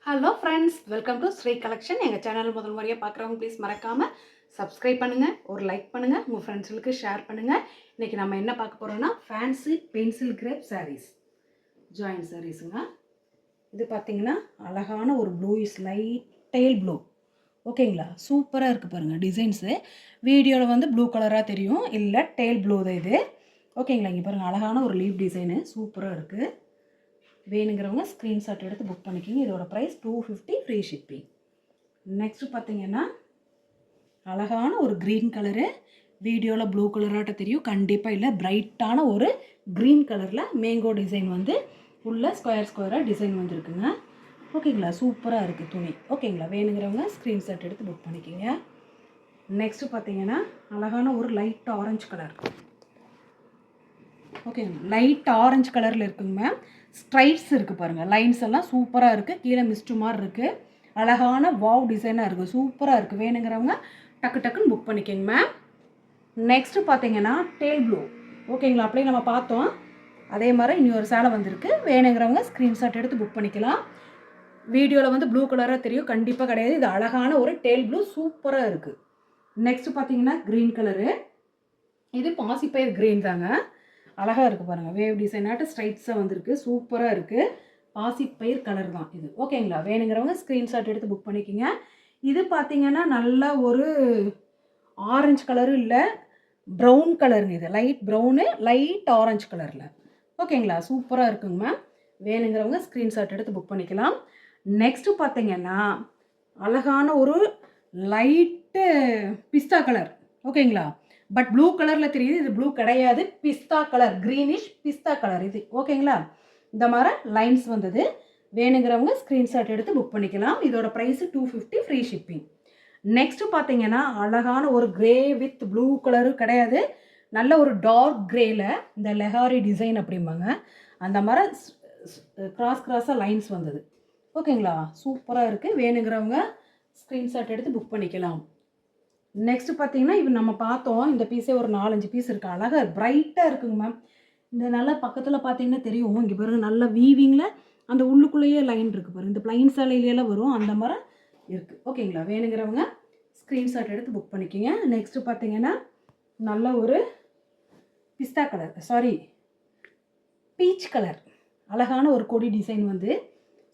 Hello friends, welcome to Sri collection. எங்கள் channel முதல் முறையாக பார்க்குறவங்க ப்ளீஸ் மறக்காமல் சப்ஸ்கிரைப் பண்ணுங்கள், ஒரு லைக் பண்ணுங்கள், உங்கள் ஃப்ரெண்ட்ஸுக்கு ஷேர் பண்ணுங்கள். இன்றைக்கி நம்ம என்ன பார்க்க போகிறோன்னா fancy pencil crepe sarees, join சாரீஸுங்க. இது பார்த்திங்கன்னா அழகான ஒரு ப்ளூயிஷ் லைட் டெயில் ப்ளூ. ஓகேங்களா, சூப்பராக இருக்குது பாருங்கள் டிசைன்ஸு. வீடியோவில் வந்து ப்ளூ கலராக தெரியும், இல்லை டெயில் ப்ளூ தான் இது. ஓகேங்களா, இங்கே பாருங்கள் அழகான ஒரு லீவ் டிசைனு சூப்பராக இருக்குது. வேணுங்கிறவங்க ஸ்க்ரீன்ஷாட் எடுத்து புக் பண்ணிக்கிங்க. இதோட ப்ரைஸ் 250 ஃப்ரீ ஷிப்பிங். நெக்ஸ்ட்டு பார்த்தீங்கன்னா அழகான ஒரு க்ரீன் கலரு. வீடியோவில் ப்ளூ கலராட்ட தெரியும், கண்டிப்பாக இல்லை, பிரைட்டான ஒரு க்ரீன் கலரில் மேங்கோ டிசைன் வந்து உள்ள ஸ்கொயராக டிசைன் வந்துருக்குங்க. ஓகேங்களா, சூப்பராக இருக்குது துணி. ஓகேங்களா, வேணுங்கிறவங்க ஸ்க்ரீன்ஷாட் எடுத்து புக் பண்ணிக்கிங்க. நெக்ஸ்ட்டு பார்த்தீங்கன்னா அழகான ஒரு லைட் ஆரஞ்சு கலர். ஓகேங்க, லைட் ஆரஞ்சு கலரில் இருக்குங்க மேம். ஸ்ட்ரைட்ஸ் இருக்குது பாருங்கள், லைன்ஸ் எல்லாம் சூப்பராக இருக்குது. கீழே மிஸ்டு மாதிரி இருக்குது. அழகான வாவ் டிசைனாக இருக்குது, சூப்பராக இருக்குது. வேணுங்கிறவங்க டக்கு டக்குன்னு புக் பண்ணிக்கோங்க மேம். நெக்ஸ்ட்டு பார்த்தீங்கன்னா டேல் ப்ளூ. ஓகேங்களா, அப்படியே நம்ம பார்த்தோம், அதே மாதிரி இன்னொரு சேலை வந்திருக்கு. வேணுங்கிறவங்க ஸ்க்ரீன்ஷாட் எடுத்து புக் பண்ணிக்கலாம். வீடியோவில் வந்து ப்ளூ கலராக தெரியும், கண்டிப்பாக கிடையாது. இது அழகான ஒரு டேல் ப்ளூ, சூப்பராக இருக்குது. நெக்ஸ்ட்டு பார்த்தீங்கன்னா க்ரீன் கலரு. இது பாசிப்பயிர் க்ரீன் தாங்க, அழகாக இருக்குது பாருங்கள். வேவ் டிசைனாட்டு ஸ்ட்ரைட்ஸாக வந்திருக்கு, சூப்பராக இருக்குது. பாசிப்பயிர் கலர் தான் இது. ஓகேங்களா, வேணுங்கிறவங்க ஸ்க்ரீன்ஷாட் எடுத்து புக் பண்ணிக்கோங்க. இது பார்த்தீங்கன்னா நல்ல ஒரு ஆரஞ்சு கலரும் இல்லை, ப்ரௌன் கலருங்க. இது லைட் ப்ரௌனு லைட் ஆரஞ்சு கலரில். ஓகேங்களா, சூப்பராக இருக்குங்க மேம். வேணுங்கிறவங்க ஸ்க்ரீன்ஷாட் எடுத்து புக் பண்ணிக்கலாம். நெக்ஸ்ட்டு பார்த்தீங்கன்னா அழகான ஒரு லைட்டு பிஸ்தா கலர். ஓகேங்களா, பட் ப்ளூ கலரில் தெரியுது, இது ப்ளூ கிடையாது, பிஸ்தா கலர், க்ரீனிஷ் பிஸ்தா கலர் இது. ஓகேங்களா, இந்த மாதிரி லைன்ஸ் வந்தது. வேணுங்கிறவங்க ஸ்க்ரீன்ஷாட் எடுத்து புக் பண்ணிக்கலாம். இதோட ப்ரைஸு 250 ஃப்ரீ ஷிப்பிங். நெக்ஸ்ட்டு பார்த்தீங்கன்னா அழகான ஒரு க்ரே வித் ப்ளூ கலரு கிடையாது, நல்ல ஒரு டார்க் க்ரேயில் இந்த லெஹாரி டிசைன் அப்படிம்பாங்க, அந்த மாதிரி கிராஸாக லைன்ஸ் வந்தது. ஓகேங்களா, சூப்பராக இருக்குது. வேணுங்கிறவங்க ஸ்க்ரீன்ஷாட் எடுத்து புக் பண்ணிக்கலாம். நெக்ஸ்ட்டு பார்த்தீங்கன்னா இது நம்ம பார்த்தோம், இந்த பீஸே ஒரு 4-5 பீஸ் இருக்குது. அழகாக பிரைட்டாக இருக்குங்க மேம். இந்த நல்லா பக்கத்தில் பார்த்தீங்கன்னா தெரியும், இங்கே பாருங்கள், நல்ல வீவிங்கில் அந்த உள்ளுக்குள்ளேயே லைன் இருக்குது பாருங்கள். இந்த ப்ளைன் சாலையிலலாம் வரும், அந்த மாதிரி இருக்குது. ஓகேங்களா, வேணுங்கிறவங்க ஸ்க்ரீன்ஷாட் எடுத்து புக் பண்ணிக்கோங்க. நெக்ஸ்ட்டு பார்த்தீங்கன்னா நல்ல ஒரு பிஸ்தா கலர், சாரி பீச் கலர், அழகான ஒரு கொடி டிசைன் வந்து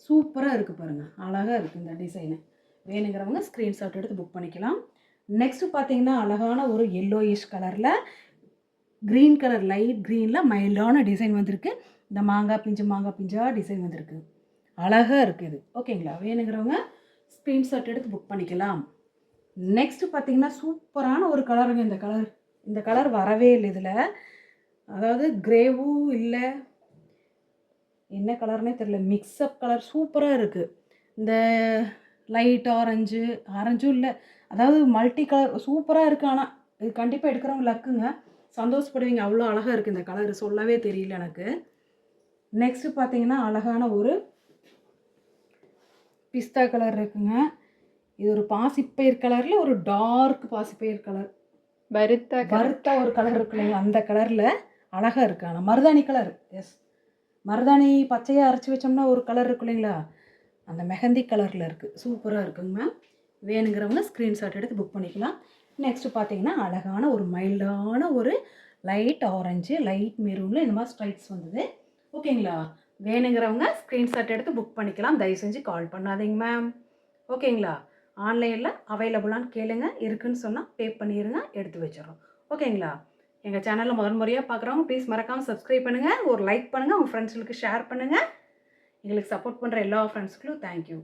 சூப்பராக இருக்குது பாருங்கள், அழகாக இருக்குது இந்த டிசைனு. வேணுங்கிறவங்க ஸ்க்ரீன்ஷாட் எடுத்து புக் பண்ணிக்கலாம். நெக்ஸ்ட்டு பார்த்தீங்கன்னா அழகான ஒரு எல்லோயிஷ் கலரில் க்ரீன் கலர், லைட் க்ரீனில் மைல்டான டிசைன் வந்திருக்கு. இந்த மாங்காய் பிஞ்சாக டிசைன் வந்திருக்கு, அழகாக இருக்குது. ஓகேங்களா, வேணுங்கிறவங்க ஸ்க்ரீன்ஷாட் எடுத்து புக் பண்ணிக்கலாம். நெக்ஸ்ட்டு பார்த்தீங்கன்னா சூப்பரான ஒரு கலருங்க. இந்த கலர் வரவே இல்லை இதில், அதாவது கிரேவும் இல்லை, என்ன கலர்னே தெரியல, மிக்ஸ்அப் கலர், சூப்பராக இருக்குது. இந்த லைட் ஆரஞ்சும் இல்லை, அதாவது மல்டி கலர், சூப்பராக இருக்குது. ஆனால் இது கண்டிப்பாக எடுக்கிறவங்க லக்குங்க, சந்தோஷப்படுவீங்க, அவ்வளோ அழகாக இருக்குது இந்த கலர், சொல்லவே தெரியல எனக்கு. நெக்ஸ்ட்டு பார்த்தீங்கன்னா அழகான ஒரு பிஸ்தா கலர் இருக்குங்க. இது ஒரு பாசிப்பயிர் கலரில் ஒரு டார்க் பாசிப்பயிர் கலர், வறுத்த ஒரு கலர் இருக்கு இல்லைங்களா, அந்த கலரில் அழகாக இருக்குது. ஆனால் மருதாணி கலர், எஸ், மருதாணி பச்சையாக அரைச்சி வச்சோம்னா ஒரு கலர் இருக்கு இல்லைங்களா, அந்த மெஹந்தி கலரில் இருக்குது, சூப்பராக இருக்குங்க மேம். வேணுங்கிறவங்க ஸ்க்ரீன்ஷாட் எடுத்து புக் பண்ணிக்கலாம். நெக்ஸ்ட்டு பார்த்தீங்கன்னா அழகான ஒரு மைல்டான ஒரு லைட் ஆரஞ்சு, லைட் மெரூனில் இந்த மாதிரி ஸ்ட்ரைட்ஸ் வந்தது. ஓகேங்களா, வேணுங்கிறவங்க ஸ்க்ரீன்ஷாட் எடுத்து புக் பண்ணிக்கலாம். தயவு செஞ்சு கால் பண்ணாதீங்க மேம். ஓகேங்களா, ஆன்லைனில் அவைலபிளான்னு கேளுங்க, இருக்குன்னு சொன்னால் பே பண்ணிடுங்க, எடுத்து வச்சிடறோம். ஓகேங்களா, எங்கள் சேனலில் முதல் முறையாக பார்க்குறவங்க ப்ளீஸ் மறக்காமல் சப்ஸ்கிரைப் பண்ணுங்கள், ஒரு லைக் பண்ணுங்கள், உங்கள் ஃப்ரெண்ட்ஸுகளுக்கு ஷேர் பண்ணுங்கள். எங்களுக்கு சப்போர்ட் பண்ணுற எல்லா ஃப்ரெண்ட்ஸ்களும் தேங்க்யூ.